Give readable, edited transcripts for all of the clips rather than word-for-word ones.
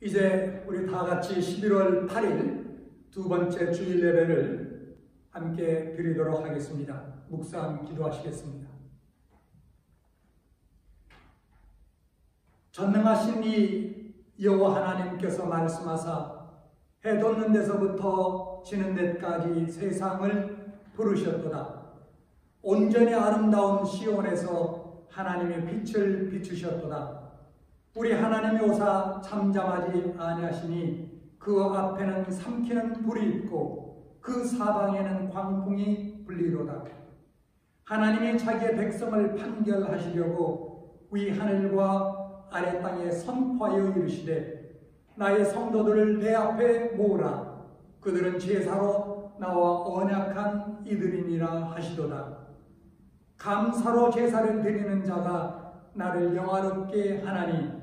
이제 우리 다 같이 11월 8일 두 번째 주일 예배를 함께 드리도록 하겠습니다. 묵상 기도하시겠습니다. 전능하신 이 여호와 하나님께서 말씀하사 해 돋는 데서부터 지는 데까지 세상을 부르셨도다. 온전히 아름다운 시온에서 하나님의 빛을 비추셨도다. 우리 하나님이 오사 잠잠하지 아니하시니 그 앞에는 삼키는 불이 있고 그 사방에는 광풍이 불리로다. 하나님이 자기의 백성을 판결하시려고 위 하늘과 아래 땅에 선포하여 이르시되 나의 성도들을 내 앞에 모으라. 그들은 제사로 나와 언약한 이들이니라 하시도다. 감사로 제사를 드리는 자가 나를 영화롭게 하나니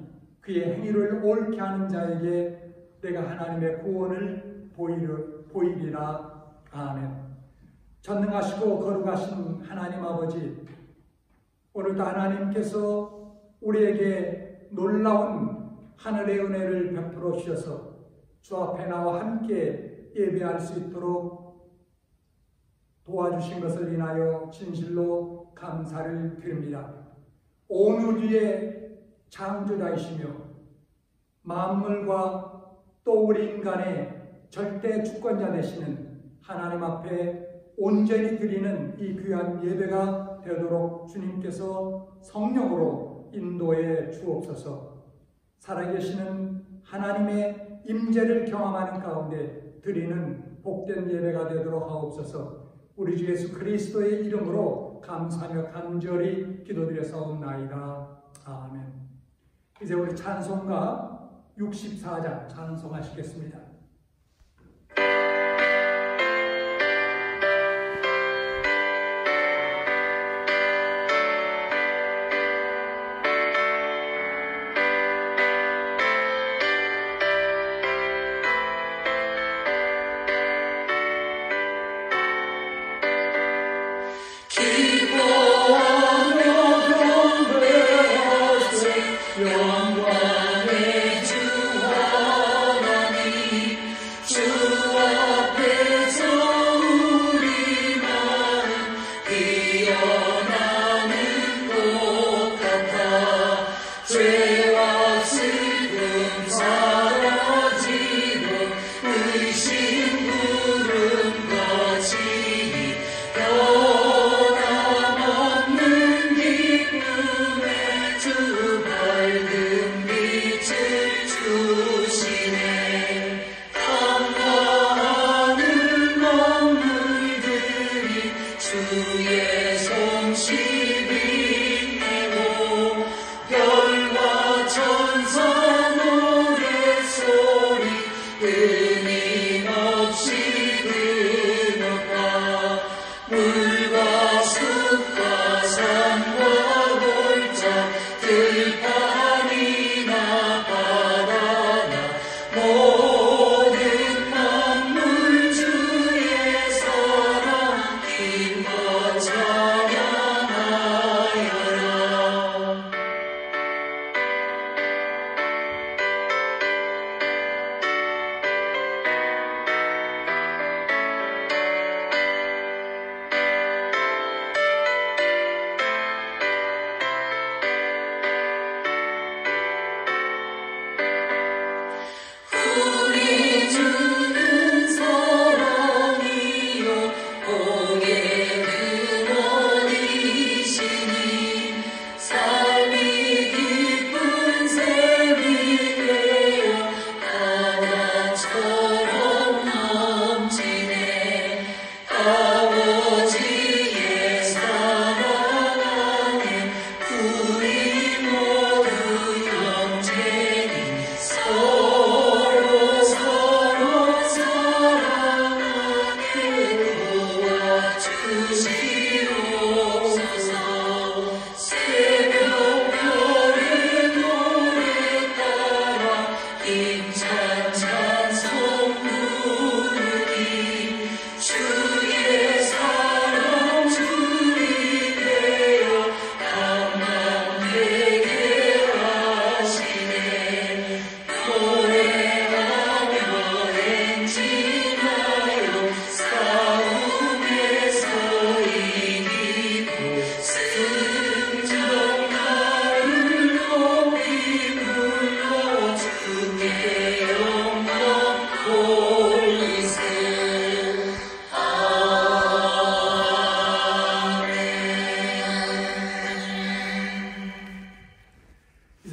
그의 행위를 옳게 하는 자에게 내가 하나님의 구원을 보이리라. 아멘. 전능하시고 거룩하신 하나님 아버지, 오늘도 하나님께서 우리에게 놀라운 하늘의 은혜를 베풀어 주셔서 주 앞에 나와 함께 예배할 수 있도록 도와주신 것을 인하여 진실로 감사를 드립니다. 온 우주의 창조자이시며 만물과 또 우리 인간의 절대 주권자 되시는 하나님 앞에 온전히 드리는 이 귀한 예배가 되도록 주님께서 성령으로 인도해 주옵소서. 살아계시는 하나님의 임재를 경험하는 가운데 드리는 복된 예배가 되도록 하옵소서. 우리 주 예수 그리스도의 이름으로 감사하며 간절히 기도드려사옵나이다. 아멘. 이제 우리 찬송가 64장 찬송하시겠습니다. 영광의 주 하나님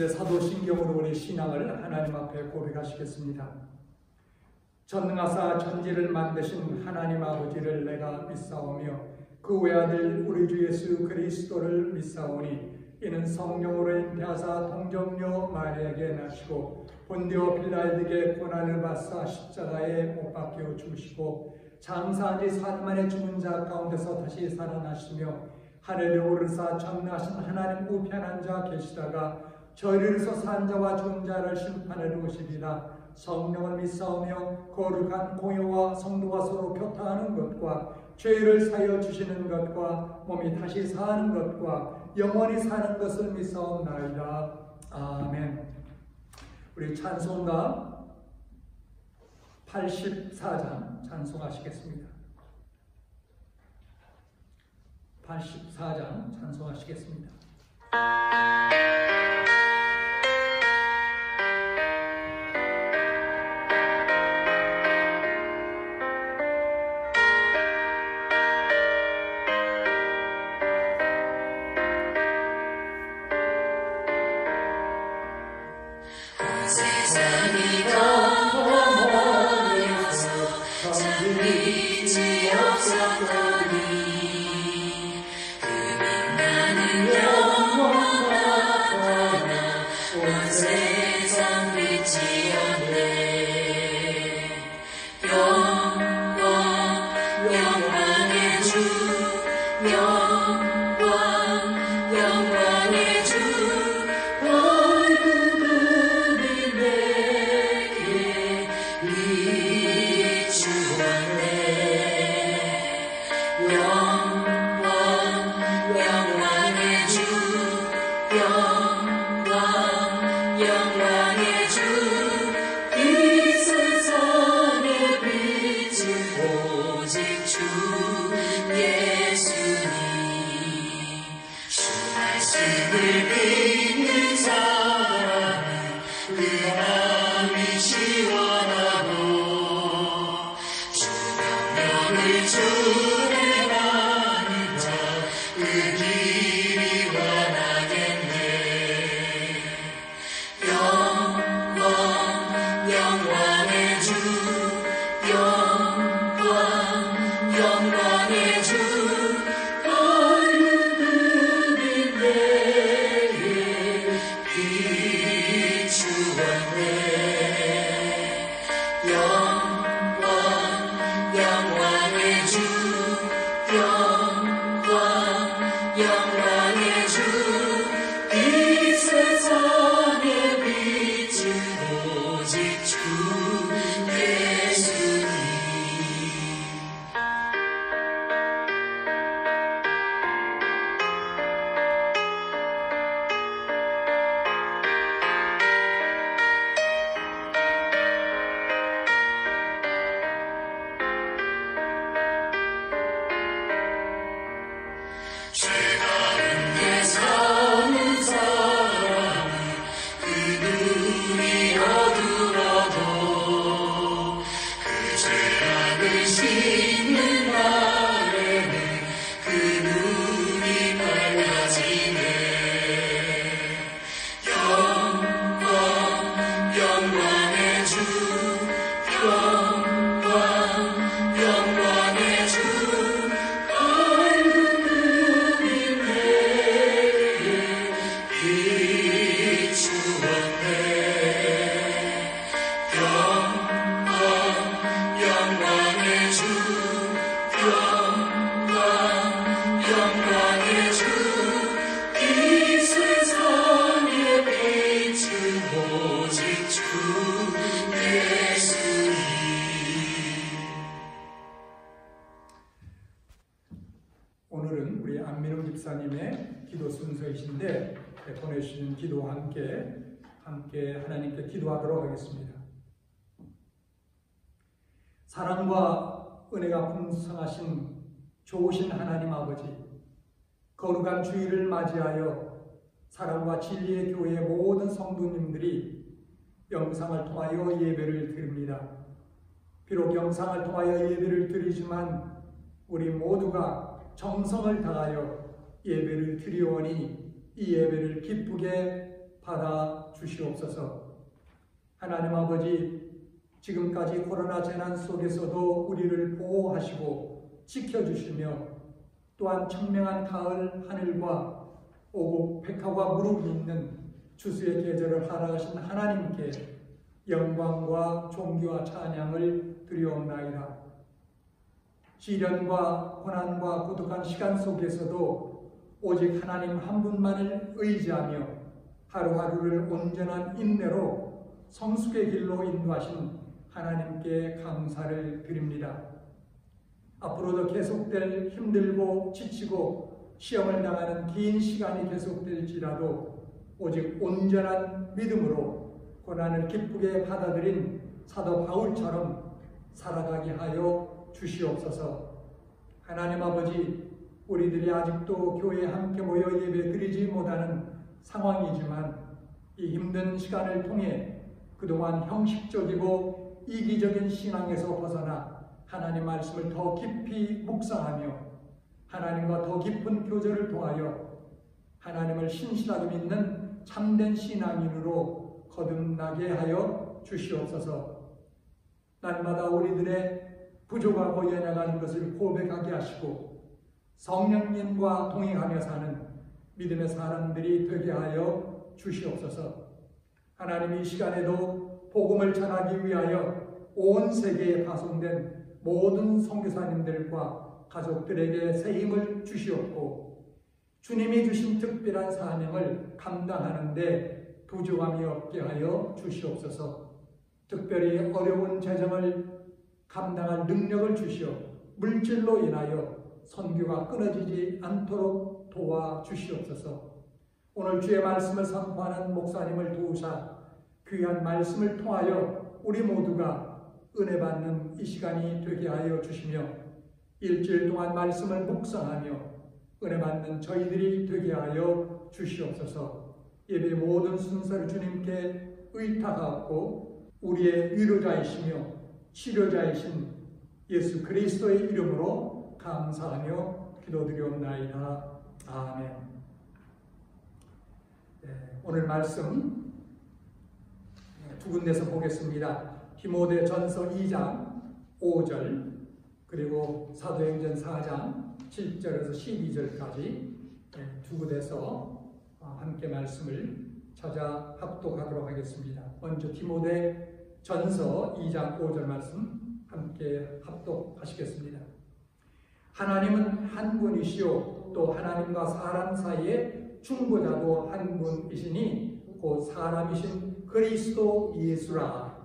이제 사도신경으로 우리 신앙을 하나님 앞에 고백하시겠습니다. 전능하사 천지를 만드신 하나님 아버지를 내가 믿사오며 그 외아들 우리 주 예수 그리스도를 믿사오니 이는 성령으로 잉태하사 동정녀 마리아에게 나시고 본디오 빌라에게 고난을 받사 십자가에 못 박혀 죽으시고 장사한 지 4일 만에 죽은 자 가운데서 다시 살아나시며 하늘에 오르사 전능하신 하나님 우편한 자 계시다가 저리로서 산 자와 죽은 자를 심판하러 오시리라. 성령을 믿사오며 거룩한 공효와 성도가 서로 교통하는 것과 죄를 사여 주시는 것과 몸이 다시 사는 것과 영원히 사는 것을 믿사옵나이다. 아멘. 우리 찬송가 84장 찬송하시겠습니다. 84장 찬송하시겠습니다. 세상이 덮어버려서 참 빛이 없었더니 그 빛나는 영원한 떠나 온 세상 빛이었네. 영광의 주 영광의 주 오늘은 우리 안민웅 집사님의 기도 순서이신데 보내주시는 기도와 함께 하나님께 기도하도록 하겠습니다. 사랑과 은혜가 풍성하신 좋으신 하나님 아버지, 거룩한 주일을 맞이하여 사랑과 진리의 교회의 모든 성도님들이 영상을 통하여 예배를 드립니다. 비록 영상을 통하여 예배를 드리지만 우리 모두가 정성을 다하여 예배를 드리오니 이 예배를 기쁘게 받아 주시옵소서. 하나님 아버지, 지금까지 코로나 재난 속에서도 우리를 보호하시고 지켜주시며 또한 청명한 가을 하늘과 오고 백화과 무르기 있는 추수의 계절을 허락하신 하나님께 영광과 존귀와 찬양을 드리옵나이다. 시련과 고난과 고독한 시간 속에서도 오직 하나님 한 분만을 의지하며 하루하루를 온전한 인내로 성숙의 길로 인도하신 하나님께 감사를 드립니다. 앞으로도 계속될 힘들고 지치고 시험을 당하는 긴 시간이 계속될지라도 오직 온전한 믿음으로 고난을 기쁘게 받아들인 사도 바울처럼 살아가게 하여 주시옵소서. 하나님 아버지, 우리들이 아직도 교회에 함께 모여 예배 드리지 못하는 상황이지만 이 힘든 시간을 통해 그동안 형식적이고 이기적인 신앙에서 벗어나 하나님 말씀을 더 깊이 묵상하며 하나님과 더 깊은 교제를 통하여 하나님을 신실하게 믿는 참된 신앙인으로 거듭나게 하여 주시옵소서. 날마다 우리들의 부족하고 연약한 것을 고백하게 하시고 성령님과 동행하며 사는 믿음의 사람들이 되게 하여 주시옵소서. 하나님, 이 시간에도 복음을 전하기 위하여 온 세계에 파송된 모든 선교사님들과 가족들에게 새 힘을 주시옵고 주님이 주신 특별한 사명을 감당하는데 부족함이 없게 하여 주시옵소서. 특별히 어려운 재정을 감당할 능력을 주시어 물질로 인하여 선교가 끊어지지 않도록 도와주시옵소서. 오늘 주의 말씀을 선포하는 목사님을 도우사 귀한 말씀을 통하여 우리 모두가 은혜 받는 이 시간이 되게 하여 주시며 일주일 동안 말씀을 묵상하며 은혜 받는 저희들이 되게 하여 주시옵소서. 예배 모든 순서를 주님께 의탁하고 우리의 위로자이시며 치료자이신 예수 그리스도의 이름으로 감사하며 기도드리옵나이다. 아멘. 오늘 말씀 두 군데서 보겠습니다. 디모데전서 2장 5절 그리고 사도행전 4장 7절에서 12절까지 두 군데서 함께 말씀을 찾아 합독하도록 하겠습니다. 먼저 디모데전서 2장 5절 말씀 함께 합독하시겠습니다. 하나님은 한 분이시오 또 하나님과 사람 사이에 중보자도 한 분이시니 곧 사람이신 그리스도 예수라.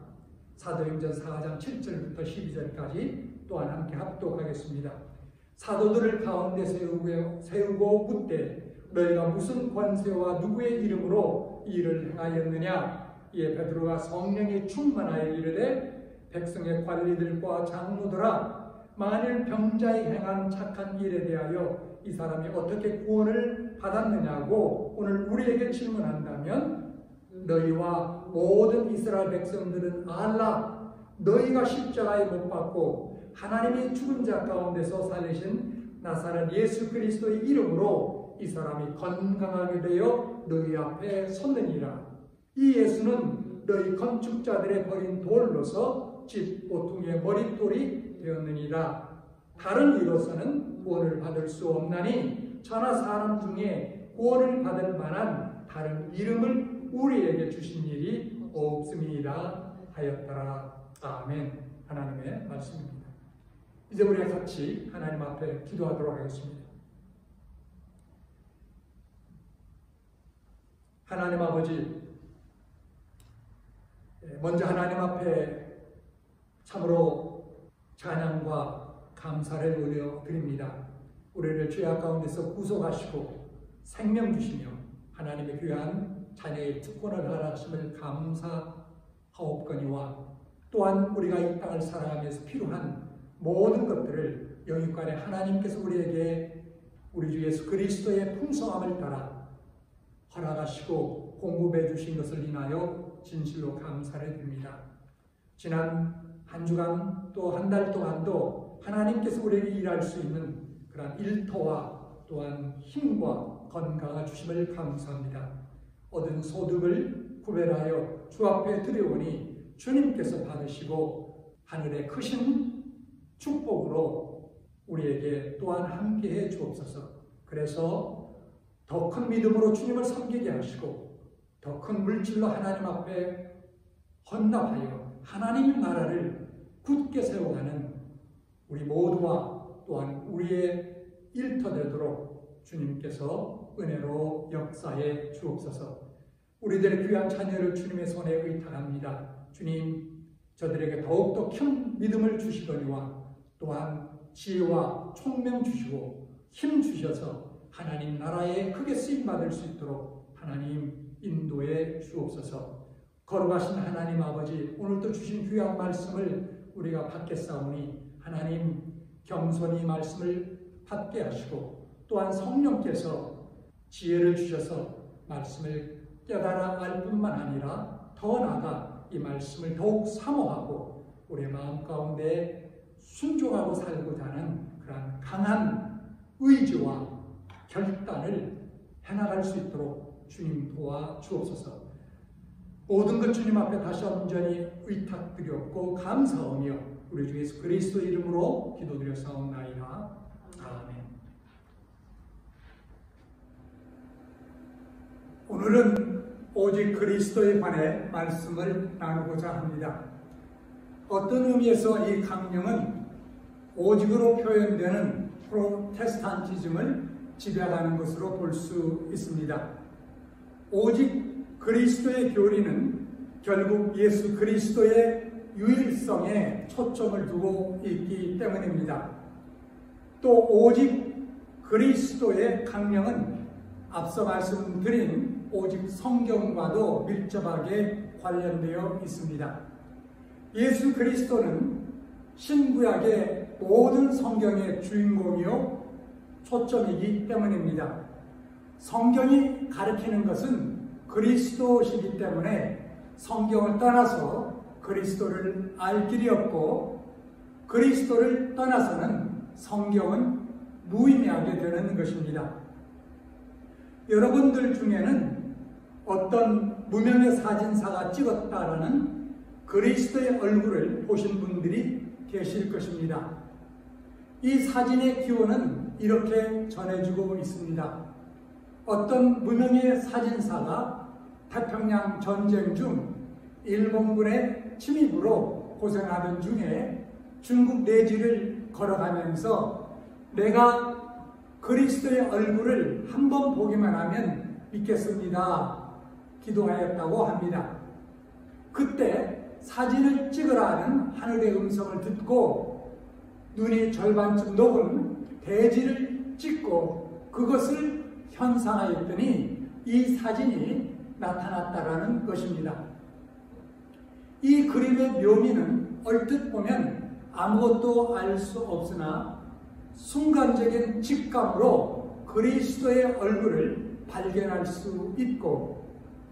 사도행전 4장 7절부터 12절까지 또한 함께 합독하겠습니다. 사도들을 가운데 세우고 묻되 너희가 무슨 권세와 누구의 이름으로 이 일을 행하였느냐? 이에 베드로가 성령에 충만하여 이르되 백성의 관리들과 장로들아 만일 병자의 행한 착한 일에 대하여 이 사람이 어떻게 구원을 받았느냐고 오늘 우리에게 질문한다면 너희와 모든 이스라엘 백성들은 알라. 너희가 십자가에 못 박고 하나님이 죽은 자 가운데서 살리신 나사렛 예수 그리스도의 이름으로 이 사람이 건강하게 되어 너희 앞에 섰느니라. 이 예수는 너희 건축자들의 버린 돌로서 집 보통의 머릿돌이 되었느니라. 다른 이로서는 구원을 받을 수 없나니 천하 사람 중에 구원을 받을 만한 다른 이름을 우리에게 주신 일이 없음이라 하였더라. 아멘. 하나님의 말씀입니다. 이제 우리가 같이 하나님 앞에 기도하도록 하겠습니다. 하나님 아버지, 먼저 하나님 앞에 참으로 찬양과 감사를 올려드립니다. 우리를 죄악 가운데서 구속하시고 생명 주시며 하나님의 귀한 자녀의 특권을 허락하심을 감사하옵거니와 또한 우리가 이 땅을 살아가면서 필요한 모든 것들을 영육간에 하나님께서 우리에게 우리 주 예수 그리스도의 풍성함을 따라 허락하시고 공급해 주신 것을 인하여 진실로 감사를 드립니다. 지난 한 주간 또 한 달 동안도 하나님께서 우리에게 일할 수 있는 그런 일터와 또한 힘과 건강을 주심을 감사합니다. 얻은 소득을 구별하여 주 앞에 드려오니 주님께서 받으시고 하늘의 크신 축복으로 우리에게 또한 함께해 주옵소서. 그래서 더 큰 믿음으로 주님을 섬기게 하시고 더 큰 물질로 하나님 앞에 헌납하여 하나님 나라를 굳게 세워가는 우리 모두와 또한 우리의 일터 되도록 주님께서 은혜로 역사해 주옵소서. 우리들의 귀한 자녀를 주님의 손에 의탁합니다. 주님, 저들에게 더욱더 큰 믿음을 주시거니와 또한 지혜와 총명 주시고 힘 주셔서 하나님 나라에 크게 쓰임받을 수 있도록 하나님 인도해 주옵소서. 거룩하신 하나님 아버지, 오늘도 주신 귀한 말씀을 우리가 받겠사오니 하나님 겸손히 말씀을 받게 하시고 또한 성령께서 지혜를 주셔서 말씀을 깨달아 알 뿐만 아니라 더 나아가 이 말씀을 더욱 사모하고 우리의 마음 가운데 순종하고 살고자 하는 그러한 강한 의지와 결단을 해나갈 수 있도록 주님 도와 주옵소서. 모든 것 주님 앞에 다시 온전히 의탁드렸고 감사하며 우리 주 예수 그리스도 이름으로 기도드렸사옵나이다. 아멘. 오늘은 오직 그리스도에 관해 말씀을 나누고자 합니다. 어떤 의미에서 이 강령은 오직으로 표현되는 프로테스탄티즘을 지배하는 것으로 볼 수 있습니다. 오직 그리스도의 교리는 결국 예수 그리스도의 유일성에 초점을 두고 있기 때문입니다. 또 오직 그리스도의 강령은 앞서 말씀드린 오직 성경과도 밀접하게 관련되어 있습니다. 예수 그리스도는 신구약의 모든 성경의 주인공이요 초점이기 때문입니다. 성경이 가리키는 것은 그리스도시기 때문에 성경을 떠나서 그리스도를 알 길이 없고 그리스도를 떠나서는 성경은 무의미하게 되는 것입니다. 여러분들 중에는 어떤 무명의 사진사가 찍었다라는 그리스도의 얼굴을 보신 분들이 계실 것입니다. 이 사진의 기원은 이렇게 전해지고 있습니다. 어떤 무명의 사진사가 태평양 전쟁 중 일본군의 침입으로 고생하던 중에 중국 내지를 걸어가면서 내가 그리스도의 얼굴을 한번 보기만 하면 믿겠습니다. 기도하였다고 합니다. 그때 사진을 찍으라는 하늘의 음성을 듣고 눈이 절반쯤 녹은 대지를 찍고 그것을 현상하였더니 이 사진이 나타났다라는 것입니다. 이 그림의 묘미는 얼뜻 보면 아무것도 알 수 없으나 순간적인 직감으로 그리스도의 얼굴을 발견할 수 있고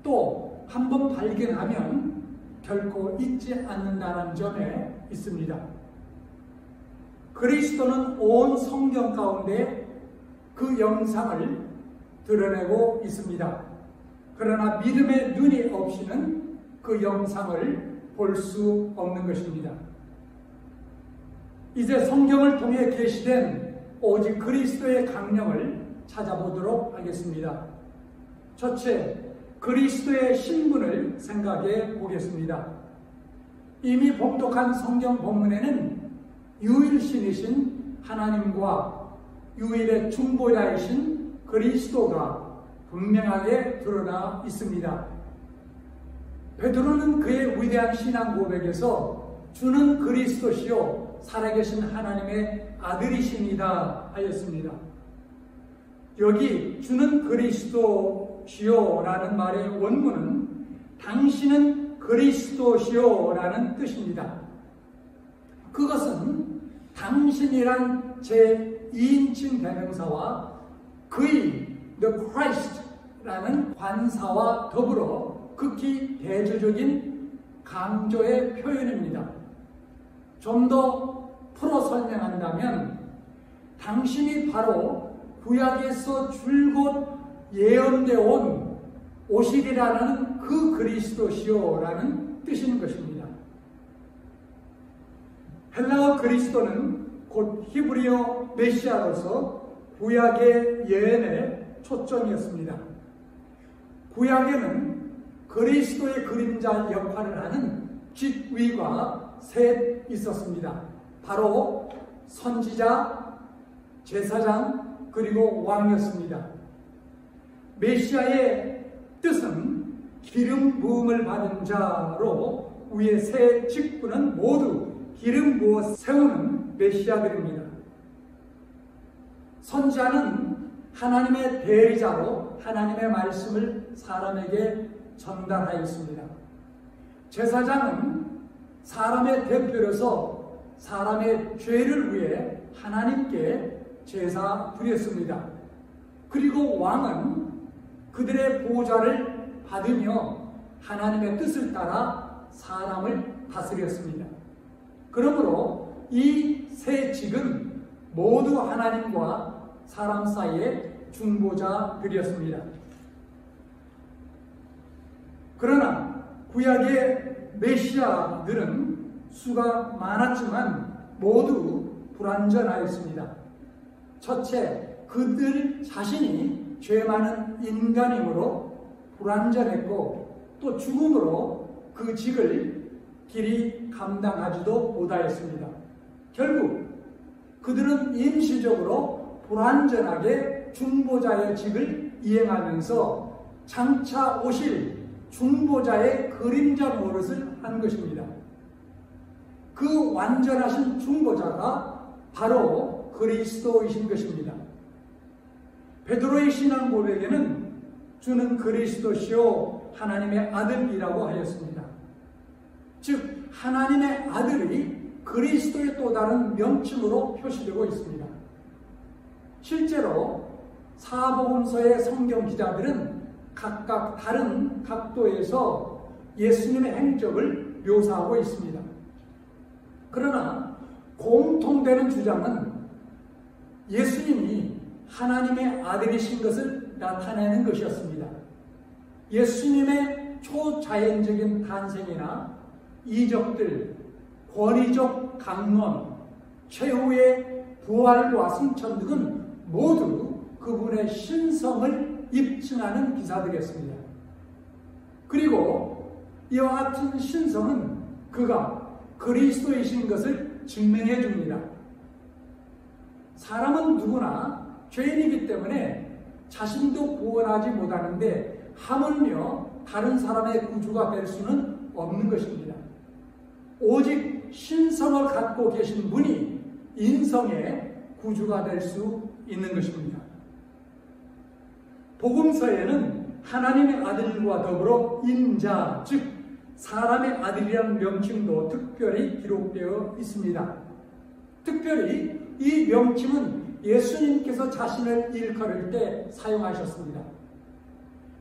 또 한 번 발견하면 결코 잊지 않는다는 점에 있습니다. 그리스도는 온 성경 가운데 그 영상을 드러내고 있습니다. 그러나 믿음의 눈이 없이는 그 영상을 볼 수 없는 것입니다. 이제 성경을 통해 계시된 오직 그리스도의 강령을 찾아보도록 하겠습니다. 첫째, 그리스도의 신분을 생각해 보겠습니다. 이미 봉독한 성경 본문에는 유일신이신 하나님과 유일의 중보자이신 그리스도가 분명하게 드러나 있습니다. 베드로는 그의 위대한 신앙 고백에서 주는 그리스도시요 살아계신 하나님의 아들이십니다 하였습니다. 여기 주는 그리스도시요 라는 말의 원문은 당신은 그리스도시요 라는 뜻입니다. 그것은 당신이란 제2인칭 대명사와 그의 the Christ라는 관사와 더불어 극히 대조적인 강조의 표현입니다. 좀 더 풀어 설명한다면 당신이 바로 구약에서 줄곧 예언되어 온 오시리라는 그 그리스도시요라는 뜻인 것입니다. 헬라어 그리스도는 곧 히브리어 메시아로서 구약의 예언의 초점이었습니다. 구약에는 그리스도의 그림자 역할을 하는 직위가 셋 있었습니다. 바로 선지자, 제사장, 그리고 왕이었습니다. 메시아의 뜻은 기름 부음을 받은 자로 위의 세 직분은 모두 기름 부어 세우는 메시아들입니다. 선지자는 하나님의 대리자로 하나님의 말씀을 사람에게 전달하였습니다. 제사장은 사람의 대표로서 사람의 죄를 위해 하나님께 제사 드렸습니다. 그리고 왕은 그들의 보좌를 받으며 하나님의 뜻을 따라 사람을 다스렸습니다. 그러므로 이 세 직은 모두 하나님과 사람 사이의 중보자들이었습니다. 그러나 구약의 메시아들은 수가 많았지만 모두 불완전하였습니다. 첫째, 그들 자신이 죄 많은 인간이므로 불완전했고 또 죽음으로 그 직을 길이 감당하지도 못하였습니다. 결국 그들은 임시적으로 불완전하게 중보자의 직을 이행하면서 장차 오실 중보자의 그림자 노릇을 한 것입니다. 그 완전하신 중보자가 바로 그리스도이신 것입니다. 베드로의 신앙 고백에는 주는 그리스도시요 하나님의 아들이라고 하였습니다. 즉 하나님의 아들이 그리스도의 또 다른 명칭으로 표시되고 있습니다. 실제로 사복음서의 성경 기자들은 각각 다른 각도에서 예수님의 행적을 묘사하고 있습니다. 그러나 공통되는 주장은 예수님이 하나님의 아들이신 것을 나타내는 것이었습니다. 예수님의 초자연적인 탄생이나 이적들, 권위적 강론, 최후의 부활과 승천 등은 모두 그분의 신성을 입증하는 기사들이었습니다. 그리고 이와 같은 신성은 그가 그리스도이신 것을 증명해 줍니다. 사람은 누구나 죄인이기 때문에 자신도 구원하지 못하는데 하물며 다른 사람의 구주가 될 수는 없는 것입니다. 오직 신성을 갖고 계신 분이 인성의 구주가 될 수 있는 것입니다. 복음서에는 하나님의 아들과 더불어 인자, 즉 사람의 아들이라는 명칭도 특별히 기록되어 있습니다. 특별히 이 명칭은 예수님께서 자신을 일컬을 때 사용하셨습니다.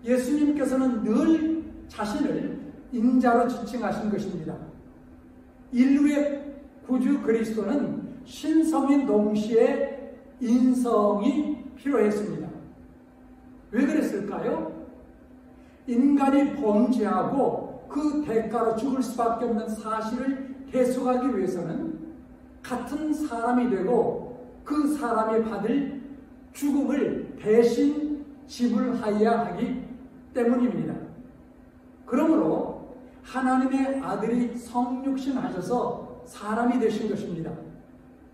예수님께서는 늘 자신을 인자로 지칭하신 것입니다. 인류의 구주 그리스도는 신성인 동시에 인성이 필요했습니다. 왜 그랬을까요? 인간이 범죄하고 그 대가로 죽을 수밖에 없는 사실을 해석하기 위해서는 같은 사람이 되고 그 사람이 받을 죽음을 대신 지불하여야 하기 때문입니다. 그러므로 하나님의 아들이 성육신 하셔서 사람이 되신 것입니다.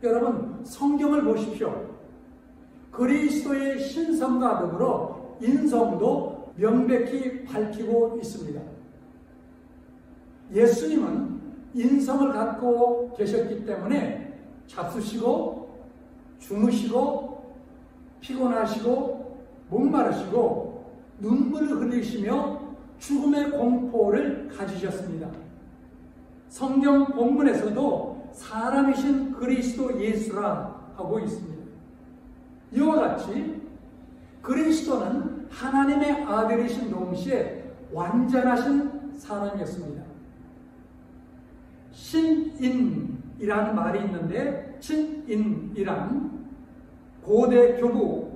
여러분, 성경을 보십시오. 그리스도의 신성과 더불어 인성도 명백히 밝히고 있습니다. 예수님은 인성을 갖고 계셨기 때문에 잡수시고 주무시고 피곤하시고 목마르시고 눈물을 흘리시며 죽음의 공포를 가지셨습니다. 성경 본문에서도 사람이신 그리스도 예수라 하고 있습니다. 이와 같이 그리스도는 하나님의 아들이신 동시에 완전하신 사람이었습니다. 신인이라는 말이 있는데 신인이란 고대 교부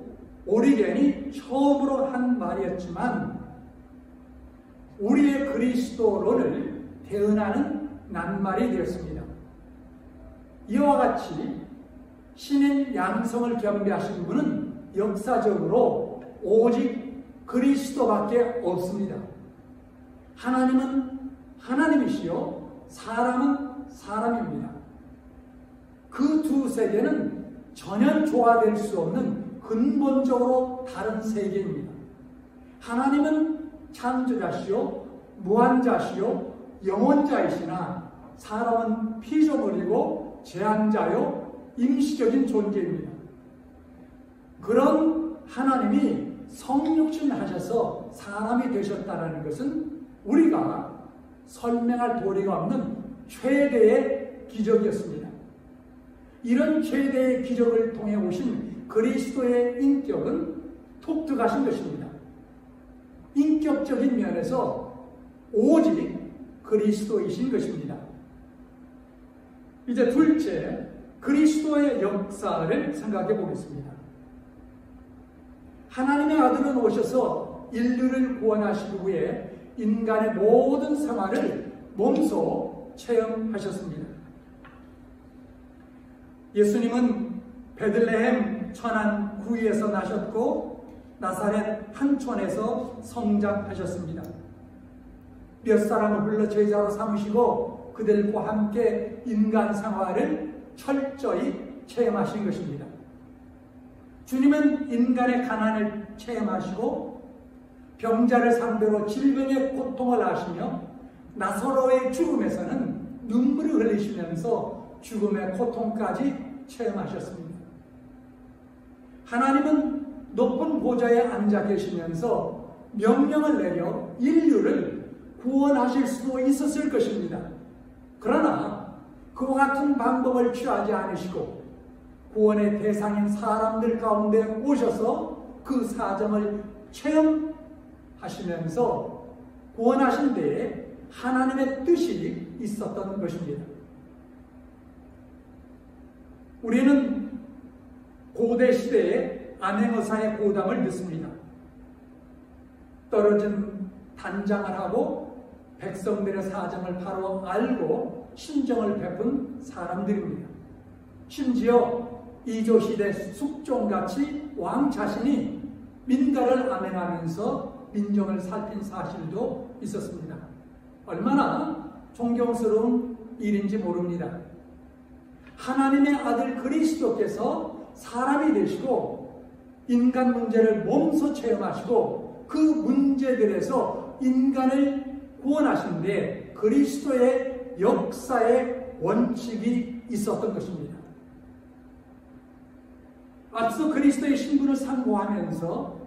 오리겐이 처음으로 한 말이었지만 우리의 그리스도론을 대언하는 낱말이 되었습니다. 이와 같이 신인 양성을 겸비하신 분은 역사적으로 오직 그리스도밖에 없습니다. 하나님은 하나님이시요 사람은 사람입니다. 그 두 세계는 전혀 조화될 수 없는 근본적으로 다른 세계입니다. 하나님은 창조자시요 무한자시요 영원자이시나 사람은 피조물이고 제한자요 임시적인 존재입니다. 그런 하나님이 성육신하셔서 사람이 되셨다는 것은 우리가 설명할 도리가 없는 최대의 기적이었습니다. 이런 최대의 기적을 통해 오신 그리스도의 인격은 독특하신 것입니다. 인격적인 면에서 오직 그리스도이신 것입니다. 이제 둘째, 그리스도의 역사를 생각해 보겠습니다. 하나님의 아들은 오셔서 인류를 구원하신 후에 인간의 모든 생활을 몸소 체험하셨습니다. 예수님은 베들레헴 천안 구이에서 나셨고 나사렛 한촌에서 성장하셨습니다. 몇 사람을 불러 제자로 삼으시고 그들과 함께 인간 생활을 철저히 체험하신 것입니다. 주님은 인간의 가난을 체험하시고 병자를 상대로 질병의 고통을 아시며 나사로의 죽음에서는 눈물을 흘리시면서 죽음의 고통까지 체험하셨습니다. 하나님은 높은 보좌에 앉아 계시면서 명령을 내려 인류를 구원하실 수도 있었을 것입니다. 그러나 그와 같은 방법을 취하지 않으시고 구원의 대상인 사람들 가운데 오셔서 그 사정을 체험하시면서 구원하신 데에 하나님의 뜻이 있었던 것입니다. 우리는 고대 시대에 암행어사의 고담을 듣습니다. 떨어진 단장을 하고 백성들의 사정을 바로 알고 신정을 베푼 사람들입니다. 심지어 이조시대 숙종같이 왕 자신이 민가를 암행하면서 민정을 살핀 사실도 있었습니다. 얼마나 존경스러운 일인지 모릅니다. 하나님의 아들 그리스도께서 사람이 되시고 인간 문제를 몸소 체험하시고 그 문제들에서 인간을 구원하시는데 그리스도의 역사의 원칙이 있었던 것입니다. 앞서 그리스도의 신분을 상고하면서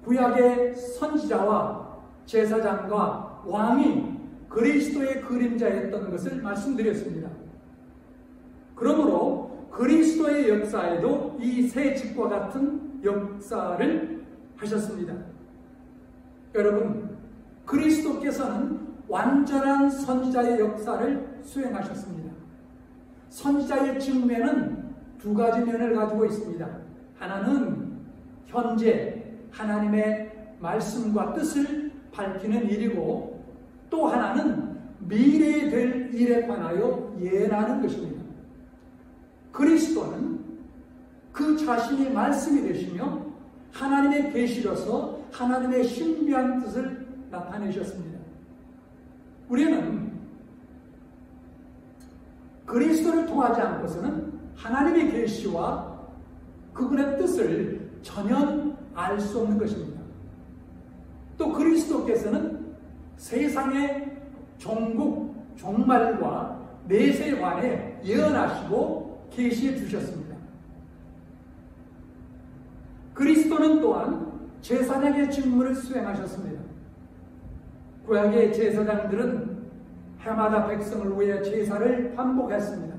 구약의 선지자와 제사장과 왕이 그리스도의 그림자였던 것을 말씀드렸습니다. 그러므로 그리스도의 역사에도 이 세 집과 같은 역사를 하셨습니다. 여러분, 그리스도께서는 완전한 선지자의 역사를 수행하셨습니다. 선지자의 직무에는 두 가지 면을 가지고 있습니다. 하나는 현재 하나님의 말씀과 뜻을 밝히는 일이고 또 하나는 미래에 될 일에 관하여 예언하는 것입니다. 그리스도는 그 자신이 말씀이 되시며 하나님의 계시로서 하나님의 신비한 뜻을 나타내셨습니다. 우리는 그리스도를 통하지 않고서는 하나님의 계시와 그분의 뜻을 전혀 알 수 없는 것입니다. 또 그리스도께서는 세상의 종국, 종말과 내세에 관해 예언하시고 계시해 주셨습니다. 그리스도는 또한 제사장의 직무를 수행하셨습니다. 구약의 제사장들은 해마다 백성을 위해 제사를 반복했습니다.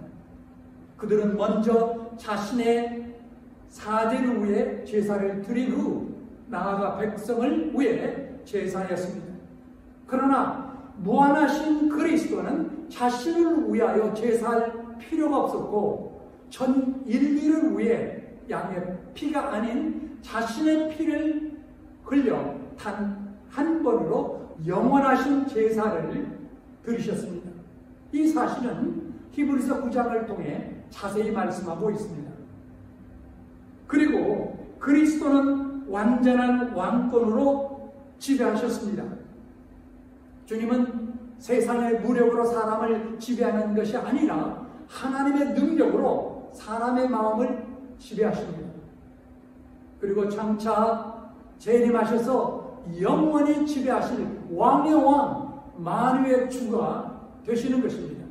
그들은 먼저 자신의 사제를 위해 제사를 드린 후 나아가 백성을 위해 제사했습니다. 그러나 무한하신 그리스도는 자신을 위하여 제사할 필요가 없었고 전 인류를 위해 양의 피가 아닌 자신의 피를 흘려 단 한 번으로 영원하신 제사를 드리셨습니다. 이 사실은 히브리서 9장을 통해 자세히 말씀하고 있습니다. 그리고 그리스도는 완전한 왕권으로 지배하셨습니다. 주님은 세상의 무력으로 사람을 지배하는 것이 아니라 하나님의 능력으로 사람의 마음을 지배하십니다. 그리고 장차 재림하셔서 영원히 지배하실 왕의 왕, 만유의 주가 되시는 것입니다.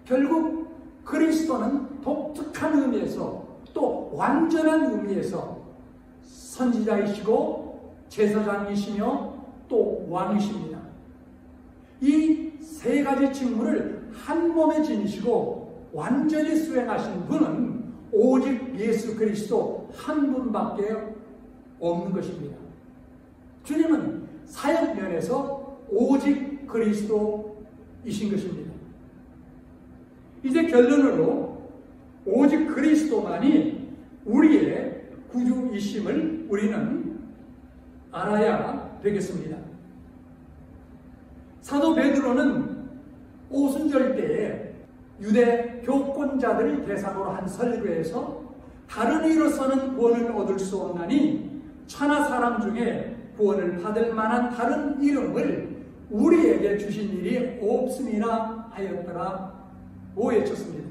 결국 그리스도는 독특한 의미에서 또 완전한 의미에서 선지자이시고 제사장이시며 또 왕이십니다. 이 세 가지 직무를 한 몸에 지니시고 완전히 수행하신 분은 오직 예수 그리스도 한 분밖에 없는 것입니다. 주님은 사역 면에서 오직 그리스도이신 것입니다. 이제 결론으로 오직 그리스도만이 우리의 구주이심을 우리는 알아야 되겠습니다. 사도 베드로는 오순절 때에 유대 교권자들을 대상으로 한 설교에서 다른 이로서는 구원을 얻을 수 없나니 천하 사람 중에 구원을 받을 만한 다른 이름을 우리에게 주신 일이 없음이라 하였더라 고 외쳤습니다.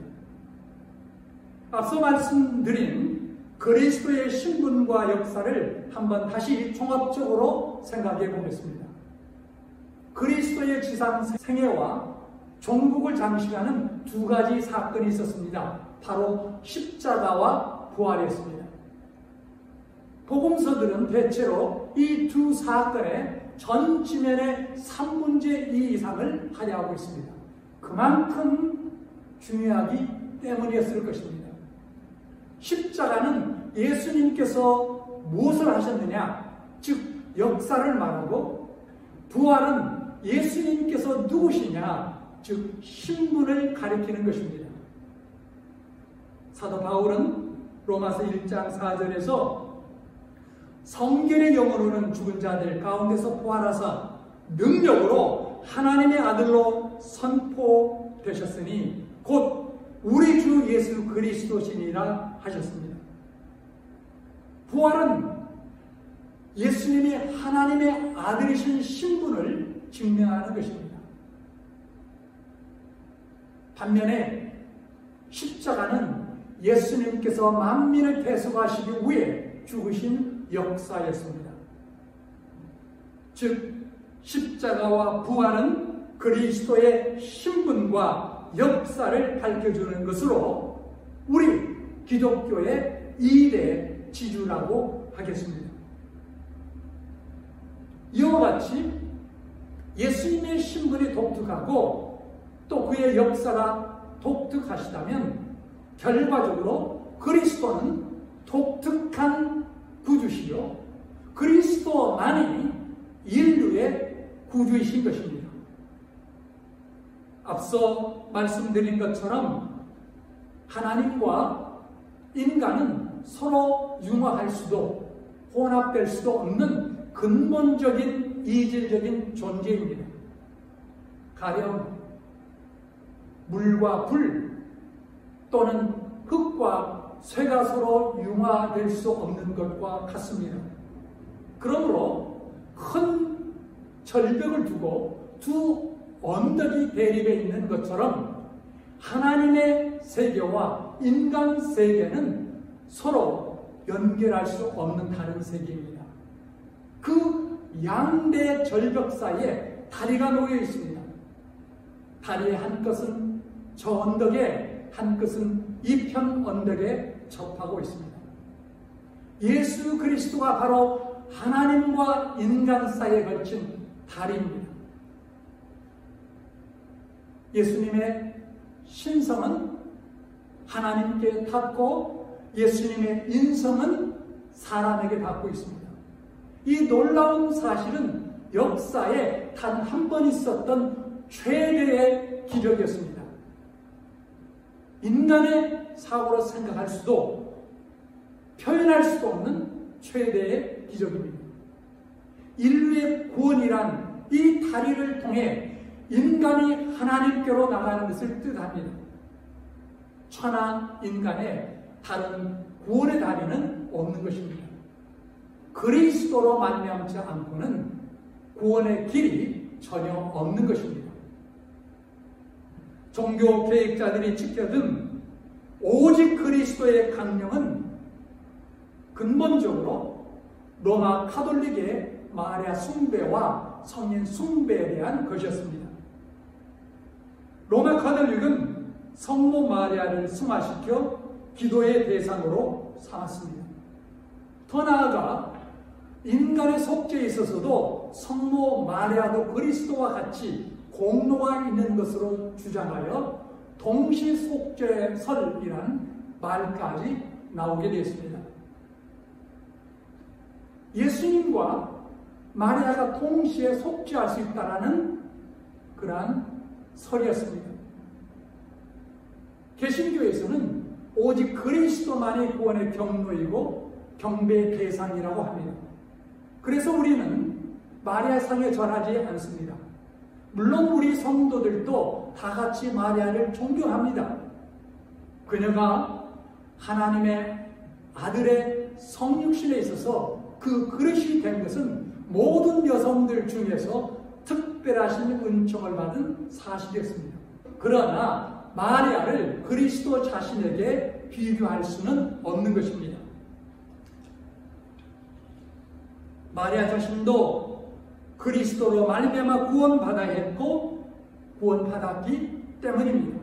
앞서 말씀드린 그리스도의 신분과 역사를 한번 다시 종합적으로 생각해 보겠습니다. 그리스도의 지상 생애와 종국을 장식하는 두 가지 사건이 있었습니다. 바로 십자가와 부활이었습니다. 복음서들은 대체로 이 두 사건의 전 지면의 3분의 2 이상을 할애하고 있습니다. 그만큼 중요하기 때문이었을 것입니다. 십자가는 예수님께서 무엇을 하셨느냐, 즉 역사를 말하고, 부활은 예수님께서 누구시냐, 즉 신분을 가리키는 것입니다. 사도 바울은 로마서 1장 4절에서 성결의 영으로는 죽은 자들 가운데서 부활하사 능력으로 하나님의 아들로 선포되셨으니 곧 우리 주 예수 그리스도시니라 하셨습니다. 부활은 예수님이 하나님의 아들이신 신분을 증명하는 것입니다. 반면에 십자가는 예수님께서 만민을 대속하시기 위해 죽으신 역사였습니다. 즉 십자가와 부활은 그리스도의 신분과 역사를 밝혀주는 것으로 우리 기독교의 2대 지주라고 하겠습니다. 이와 같이 예수님의 신분이 독특하고 또 그의 역사가 독특하시다면 결과적으로 그리스도는 독특한 구주시요 그리스도만이 인류의 구주이신 것입니다. 앞서 말씀드린 것처럼 하나님과 인간은 서로 융화할 수도 혼합될 수도 없는 근본적인 이질적인 존재입니다. 가령 물과 불 또는 흙과 쇠가 서로 융화될 수 없는 것과 같습니다. 그러므로 큰 절벽을 두고 두 언덕이 대립해 있는 것처럼 하나님의 세계와 인간 세계는 서로 연결할 수 없는 다른 세계입니다. 그 양대 절벽 사이에 다리가 놓여 있습니다. 다리의 한 끝은 저 언덕에, 한 끝은 이편 언덕에 접하고 있습니다. 예수 그리스도가 바로 하나님과 인간 사이에 걸친 다리입니다. 예수님의 신성은 하나님께 닿고 예수님의 인성은 사람에게 닿고 있습니다. 이 놀라운 사실은 역사에 단 한 번 있었던 최대의 기적이었습니다. 인간의 사고로 생각할 수도 표현할 수도 없는 최대의 기적입니다. 인류의 구원이란 이 다리를 통해 인간이 하나님께로 나가는 것을 뜻합니다. 천하 인간의 다른 구원의 다리는 없는 것입니다. 그리스도로 말미암지 않고는 구원의 길이 전혀 없는 것입니다. 종교 계획자들이 지켜둔 오직 그리스도의 강령은 근본적으로 로마 카톨릭의 마리아 숭배와 성인 숭배에 대한 것이었습니다. 로마 카톨릭은 성모 마리아를 승화시켜 기도의 대상으로 삼았습니다. 더 나아가 인간의 속죄에 있어서도 성모 마리아도 그리스도와 같이 공로가 있는 것으로 주장하여 동시속죄설이라는 말까지 나오게 되었습니다. 예수님과 마리아가 동시에 속죄할 수 있다는 그러한 설이었습니다. 개신교에서는 오직 그리스도만이 구원의 경로이고 경배의 대상이라고 합니다. 그래서 우리는 마리아상에 절하지 않습니다. 물론 우리 성도들도 다 같이 마리아를 존경합니다. 그녀가 하나님의 아들의 성육신에 있어서 그 그릇이 된 것은 모든 여성들 중에서 특별하신 은총을 받은 사실이었습니다. 그러나 마리아를 그리스도 자신에게 비교할 수는 없는 것입니다. 마리아 자신도 그리스도로 말미암아 구원받아야 했고 구원받았기 때문입니다.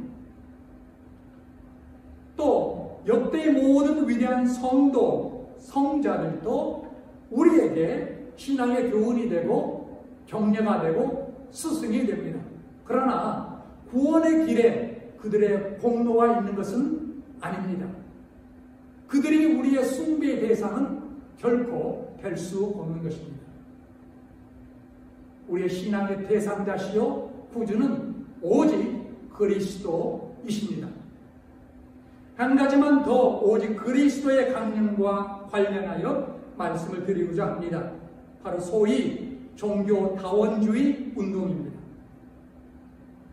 또 역대의 모든 위대한 성도, 성자들도 우리에게 신앙의 교훈이 되고 격려가 되고 스승이 됩니다. 그러나 구원의 길에 그들의 공로가 있는 것은 아닙니다. 그들이 우리의 숭배의 대상은 결코 될 수 없는 것입니다. 우리의 신앙의 대상자시요 구주는 오직 그리스도이십니다. 한 가지만 더 오직 그리스도의 강령과 관련하여 말씀을 드리고자 합니다. 바로 소위 종교다원주의 운동입니다.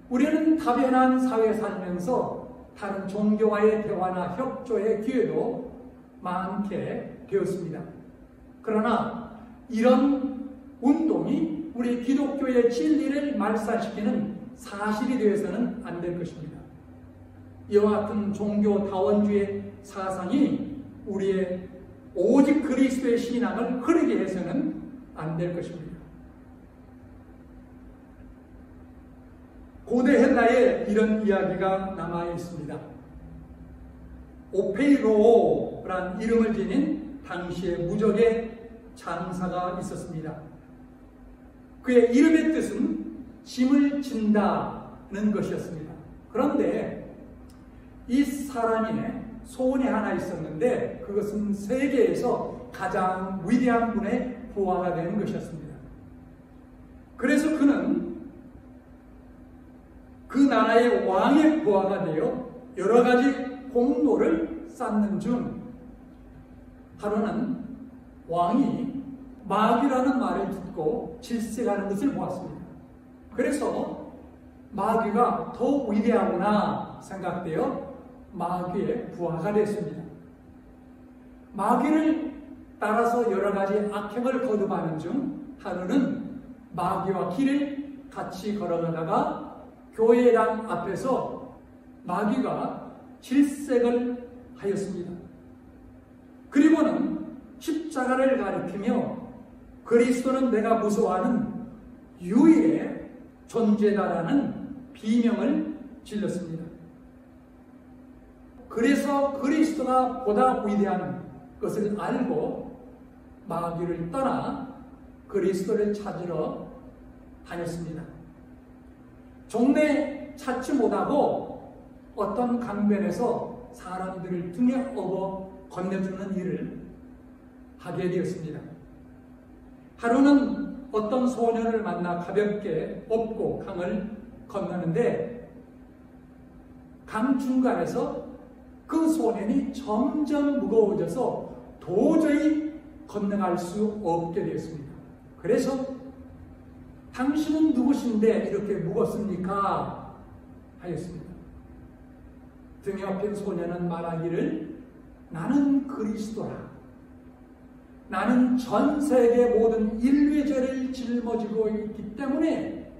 우리는 다변한 사회에 살면서 다른 종교와의 대화나 협조의 기회도 많게 되었습니다. 그러나 이런 운동이 우리 기독교의 진리를 말살시키는 사실이 되어서는 안 될 것입니다. 이와 같은 종교다원주의 사상이 우리의 오직 그리스도의 신앙을 흐르게 해서는 안 될 것입니다. 고대 헬라에 이런 이야기가 남아 있습니다. 오페이로라는 이름을 지닌 당시의 무적의 장사가 있었습니다. 그의 이름의 뜻은 짐을 진다는 것이었습니다. 그런데 이 사람이 소원이 하나 있었는데 그것은 세계에서 가장 위대한 분의 부하가 되는 것이었습니다. 그래서 그는 그 나라의 왕의 부하가 되어 여러 가지 공로를 쌓는 중 하루는 왕이 마귀라는 말을 듣고 질색하는 것을 보았습니다. 그래서 마귀가 더 위대하구나 생각되어 마귀의 부하가 됐습니다. 마귀를 따라서 여러 가지 악행을 거듭하는 중 하루는 마귀와 길을 같이 걸어가다가 교회당 앞에서 마귀가 질색을 하였습니다. 그리고는 십자가를 가리키며 그리스도는 내가 무서워하는 유일의 존재다라는 비명을 질렀습니다. 그래서 그리스도가 보다 위대한 것을 알고 마귀를 떠나 그리스도를 찾으러 다녔습니다. 종래 찾지 못하고 어떤 강변에서 사람들을 등에 업어 건네주는 일을 하게 되었습니다. 하루는 어떤 소년을 만나 가볍게 업고 강을 건너는데 강 중간에서 그 소년이 점점 무거워져서 도저히 건너갈 수 없게 되었습니다. 그래서 당신은 누구신데 이렇게 묵었습니까? 하였습니다. 등에 업힌 소녀는 말하기를 나는 그리스도라. 나는 전 세계 모든 인류의 죄를 짊어지고 있기 때문에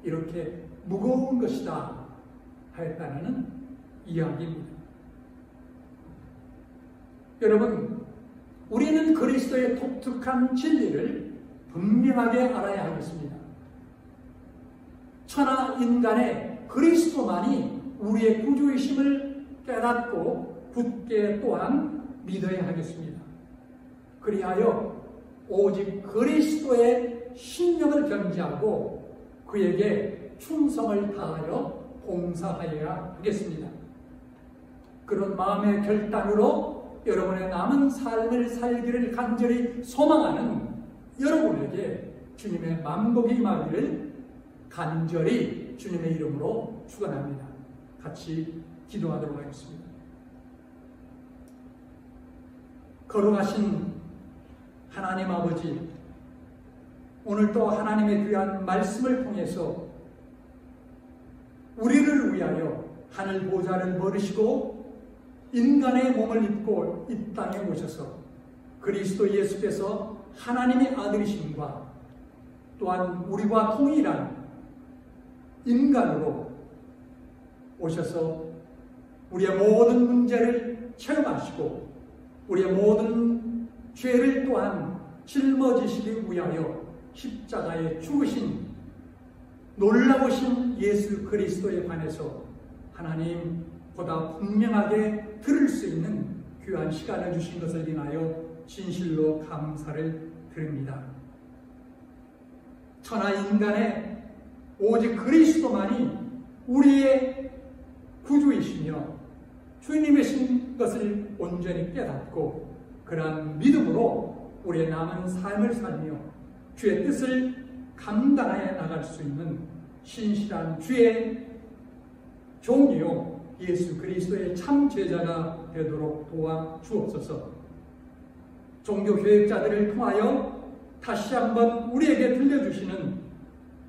이렇게 무거운 것이다 하였다는 이야기입니다. 여러분, 우리는 그리스도의 독특한 진리를 분명하게 알아야 하겠습니다. 천하 인간의 그리스도만이 우리의 구주이심을 깨닫고 굳게 또한 믿어야 하겠습니다. 그리하여 오직 그리스도의 신령을 견지하고 그에게 충성을 다하여 봉사하여야 하겠습니다. 그런 마음의 결단으로 여러분의 남은 삶을 살기를 간절히 소망하는 여러분에게 주님의 만복이 임하기를 간절히 주님의 이름으로 축원합니다. 같이 기도하도록 하겠습니다. 거룩하신 하나님 아버지, 오늘도 하나님의 귀한 말씀을 통해서 우리를 위하여 하늘 보좌를 버리시고 인간의 몸을 입고 이 땅에 오셔서 그리스도 예수께서 하나님의 아들이심과 또한 우리와 동일한 인간으로 오셔서 우리의 모든 문제를 체험하시고 우리의 모든 죄를 또한 짊어지시기 위하여 십자가에 죽으신 놀라우신 예수 그리스도에 관해서 하나님 보다 분명하게 들을 수 있는 귀한 시간을 주신 것을 인하여 진실로 감사를 드립니다. 천하 인간의 오직 그리스도만이 우리의 구주이시며 주님이신 것을 온전히 깨닫고 그러한 믿음으로 우리의 남은 삶을 살며 주의 뜻을 감당하여 나갈 수 있는 신실한 주의 종이요 예수 그리스도의 참 제자가 되도록 도와 주옵소서. 종교교육자들을 통하여 다시 한번 우리에게 들려주시는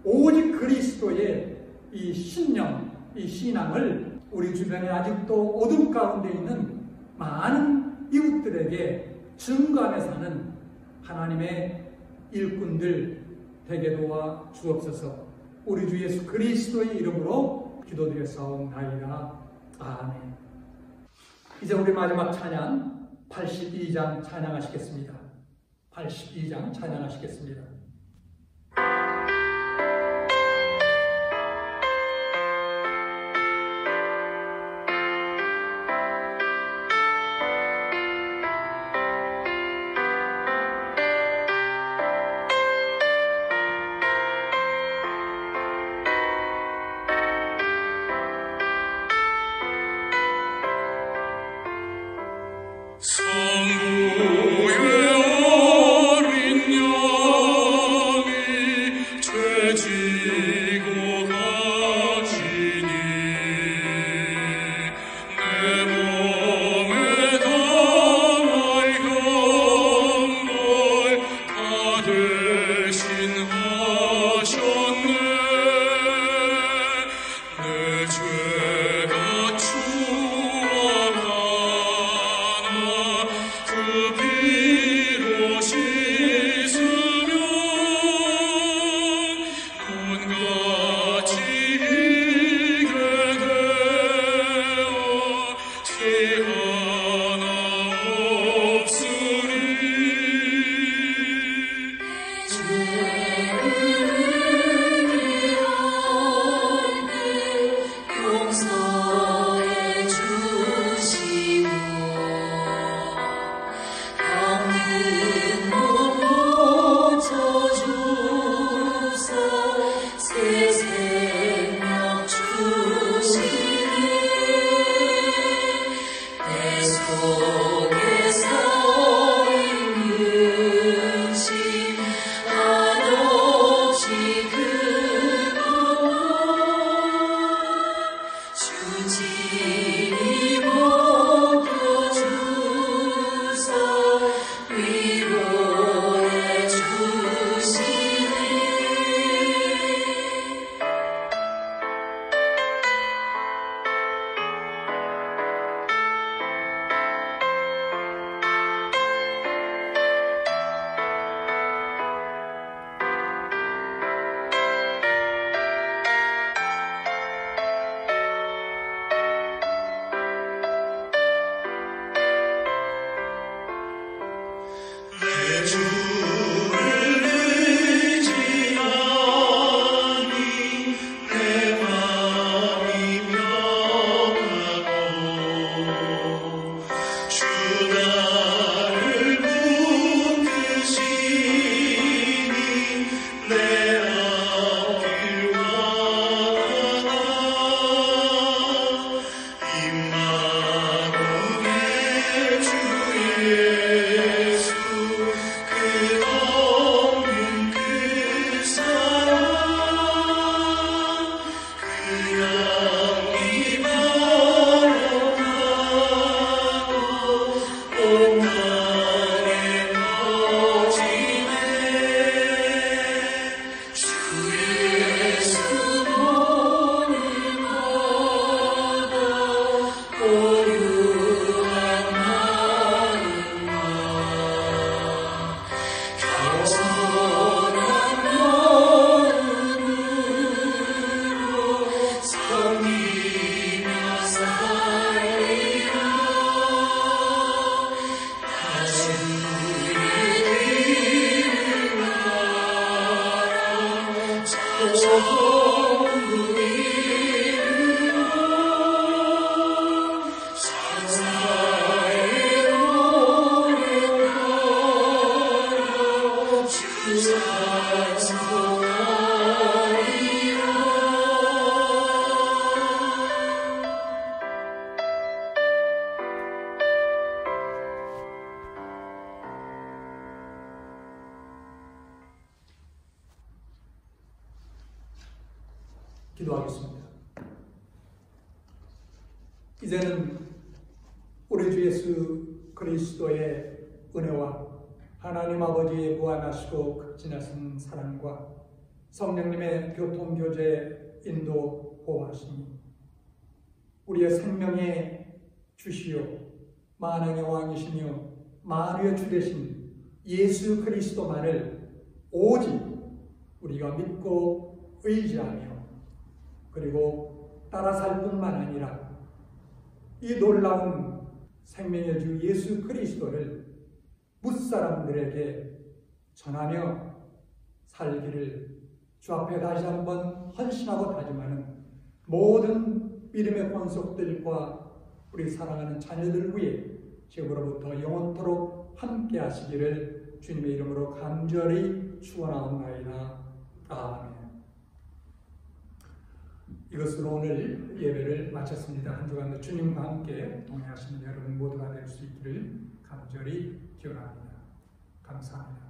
오직 그리스도의 이 신념, 이 신앙을 우리 주변에 아직도 어둠 가운데 있는 많은 이웃들에게 증거하며 사는 하나님의 일꾼들 되게 도와 주옵소서. 우리 주 예수 그리스도의 이름으로 기도드렸사옵나이다. 아멘. 이제 우리 마지막 찬양 82장 찬양하시겠습니다. 82장 찬양하시겠습니다. 그 기도하겠습니다. 이제는 우리 주 예수 그리스도의 은혜와 하나님 아버지의 무한하시고 극진하신 사랑과 성령님의 교통교제 인도 보호하심이 우리의 생명의 주시요 만왕의 왕이시며 만유의 주 되신 예수 그리스도만을 오직 우리가 믿고 의지하며 그리고 따라 살 뿐만 아니라 이 놀라운 생명의 주 예수 그리스도를 무사람들에게 전하며 살기를 주 앞에 다시 한번 헌신하고 다짐하는 모든 믿음의 권속들과 우리 사랑하는 자녀들 위해 지금으로부터 영원토록 함께 하시기를 주님의 이름으로 간절히 축원하옵나이다. 아멘. 이것으로 오늘 예배를 마쳤습니다. 한 주간도 주님과 함께 동행하시는 여러분 모두가 될 수 있기를 간절히 기원합니다. 감사합니다.